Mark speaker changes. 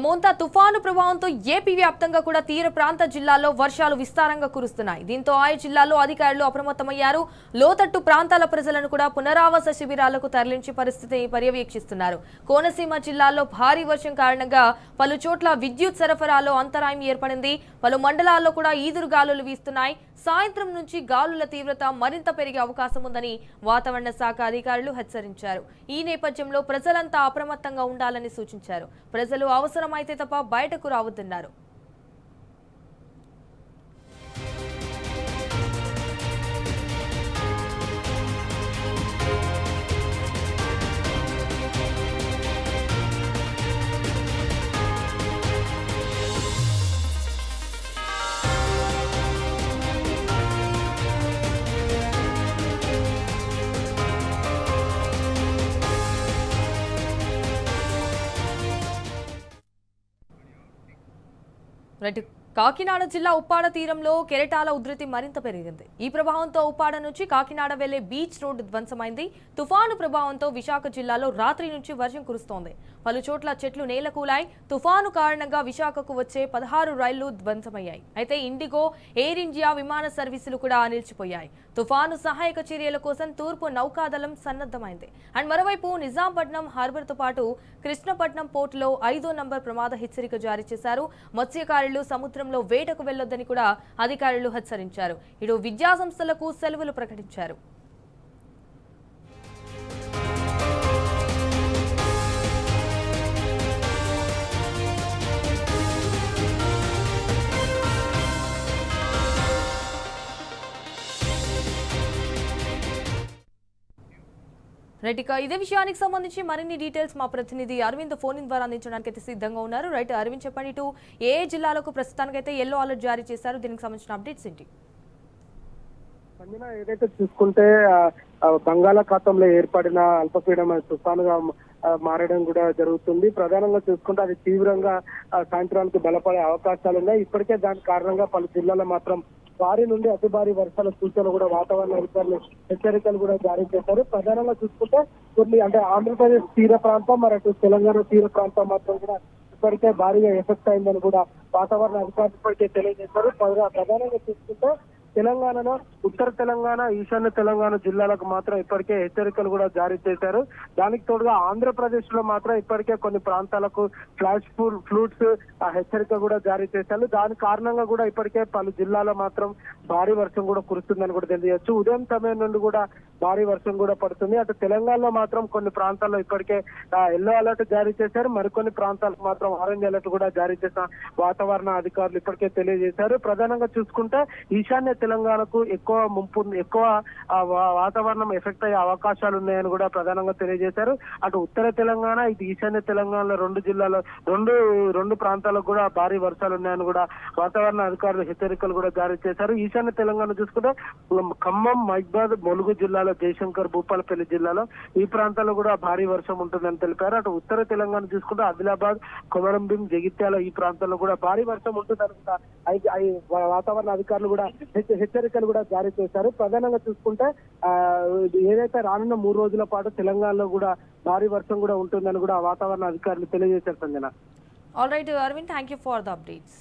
Speaker 1: మోంతా తుఫాను ప్రభావంతో ఏపీ వ్యాప్తంగా కూడా తీర ప్రాంత జిల్లాల్లో వర్షాలు విస్తారంగా కురుస్తున్నాయి. దీంతో ఆయా జిల్లాల్లో అధికారులు అప్రమత్తమయ్యారు. లోతట్టు ప్రాంతాల ప్రజలను కూడా పునరావాస శిబిరాలకు తరలించి పరిస్థితిని పర్యవేక్షిస్తున్నారు. కోనసీమ జిల్లాల్లో భారీ వర్షం కారణంగా పలు చోట్ల విద్యుత్ సరఫరాలో అంతరాయం ఏర్పడింది. పలు మండలాల్లో కూడా ఈదురు గాలులు వీస్తున్నాయి. సాయంత్రం నుంచి గాలుల తీవ్రత మరింత పెరిగే అవకాశం ఉందని వాతావరణ శాఖ అధికారులు హెచ్చరించారు. ఈ నేపథ్యంలో ప్రజలంతా అప్రమత్తంగా ఉండాలని సూచించారు. ప్రజలు అవసరమైతే తప్ప బయటకు రావద్దన్నారు. కాకినాడ జిల్లా ఉప్పాడ తీరంలో కెరటాల ఉధృతి మరింత పెరిగింది. ఈ ప్రభావంతో ఉప్పాడ నుంచి కాకినాడ వెళ్లే బీచ్ రోడ్డు ధ్వంసమైంది. తుఫాను ప్రభావంతో విశాఖ జిల్లాలో రాత్రి నుంచి వర్షం కురుస్తోంది. పలు చోట్ల చెట్లు నేలకూలాయి. తుఫాను కారణంగా విశాఖకు వచ్చే 16 రైళ్లు ధ్వంసమయ్యాయి. అయితే ఇండిగో, ఎయిర్ ఇండియా విమాన సర్వీసులు కూడా నిలిచిపోయాయి. తుఫాను సహాయక చర్యల కోసం తూర్పు నౌకాదళం సన్నద్ధమైంది. అండ్ మరోవైపు నిజాంపట్నం హార్బర్తో పాటు కృష్ణపట్నం పోర్టులో 5వ నంబర్ ప్రమాద హెచ్చరిక జారీ చేశారు. మత్స్యకారులు సముద్రంలో వేటకు వెళ్లొద్దని కూడా అధికారులు హెచ్చరించారు. ఇటు విద్యా సంస్థలకు సెలవులు ప్రకటించారు. ఇదే విషయానికి సంబంధించి మరిన్ని డీటెయిల్స్ మా ప్రతినిధి అరవింద్ ఫోన్ ద్వారా అందించడానికి అయితే సిద్ధంగా ఉన్నారు. అరవింద్, చెప్పండి, ఇటు ఏ జిల్లాలకు ప్రస్తుతానికైతే ఎల్లో అలర్ట్ జారీ చేశారు, దీనికి సంబంధించిన అప్డేట్స్ ఏంటి?
Speaker 2: ఏదైతే చూసుకుంటే బంగాళాఖాతంలో ఏర్పడిన అల్పపీడన తుఫానుగా మారడం కూడా జరుగుతుంది. ప్రధానంగా చూసుకుంటే అది తీవ్రంగా సాయంత్రానికి బలపడే అవకాశాలు ఉన్నాయి. ఇప్పటికే దాని కారణంగా పలు జిల్లాలో మాత్రం భారీ నుండి అతి భారీ వర్షాల సూచనలు కూడా వాతావరణ అధికారులు హెచ్చరికలు కూడా జారీ చేశారు. ప్రధానంగా చూసుకుంటే కొన్ని అంటే ఆంధ్రప్రదేశ్ తీర ప్రాంతం, మరి అటు తెలంగాణ తీర ప్రాంతం మాత్రం కూడా ఇప్పటికే భారీగా ఎఫెక్ట్ అయిందని కూడా వాతావరణ అధికారులు ఇప్పటికే తెలియజేశారు. ప్రధానంగా చూసుకుంటే తెలంగాణలో ఉత్తర తెలంగాణ, ఈశాన్య తెలంగాణ జిల్లాలకు మాత్రం ఇప్పటికే హెచ్చరికలు కూడా జారీ చేశారు. దానికి తోడుగా ఆంధ్రప్రదేశ్ లో మాత్రం ఇప్పటికే కొన్ని ప్రాంతాలకు ఫ్లాష్ ఫ్లూడ్స్ హెచ్చరిక కూడా జారీ చేశారు. దాని కారణంగా కూడా ఇప్పటికే పలు జిల్లాలో మాత్రం భారీ వర్షం కూడా కురుస్తుందని కూడా తెలియజేయచ్చు. ఉదయం సమయం నుండి కూడా భారీ వర్షం కూడా పడుతుంది. అటు తెలంగాణలో మాత్రం కొన్ని ప్రాంతాల్లో ఇప్పటికే ఎల్లో అలర్ట్ జారీ చేశారు. మరికొన్ని ప్రాంతాలకు మాత్రం ఆరెంజ్ అలర్ట్ కూడా జారీ చేసిన వాతావరణ అధికారులు ఇప్పటికే తెలియజేశారు. ప్రధానంగా చూసుకుంటే ఈశాన్య తెలంగాణకు ఎక్కువ వాతావరణం ఎఫెక్ట్ అయ్యే అవకాశాలు ఉన్నాయని కూడా ప్రధానంగా తెలియజేశారు. అటు ఉత్తర తెలంగాణ, ఇటు ఈశాన్య తెలంగాణలో రెండు ప్రాంతాలకు కూడా భారీ వర్షాలు ఉన్నాయని కూడా వాతావరణ అధికారులు హెచ్చరికలు కూడా జారీ చేశారు. ఈశాన్య తెలంగాణ చూసుకుంటే ఖమ్మం, మహబూబాబాద్, ములుగు జిల్లాలో, జయశంకర్, భూపాలపల్లి జిల్లాలో ఈ ప్రాంతాల్లో కూడా భారీ వర్షం ఉంటుందని తెలిపారు. అటు ఉత్తర తెలంగాణ చూసుకుంటే ఆదిలాబాద్, కొమరంభీం, జగిత్యాల ఈ ప్రాంతాల్లో కూడా భారీ వర్షం ఉంటుందని కూడా వాతావరణ అధికారులు కూడా హెచ్చరికలు కూడా జారీ చేశారు. ప్రధానంగా చూసుకుంటే ఏదైతే రానున్న 3 రోజుల పాటు తెలంగాణలో కూడా భారీ వర్షం కూడా ఉంటుందని కూడా వాతావరణ అధికారులు తెలియజేశారు. Sanjana.
Speaker 1: All right Aravind, thank you for the updates.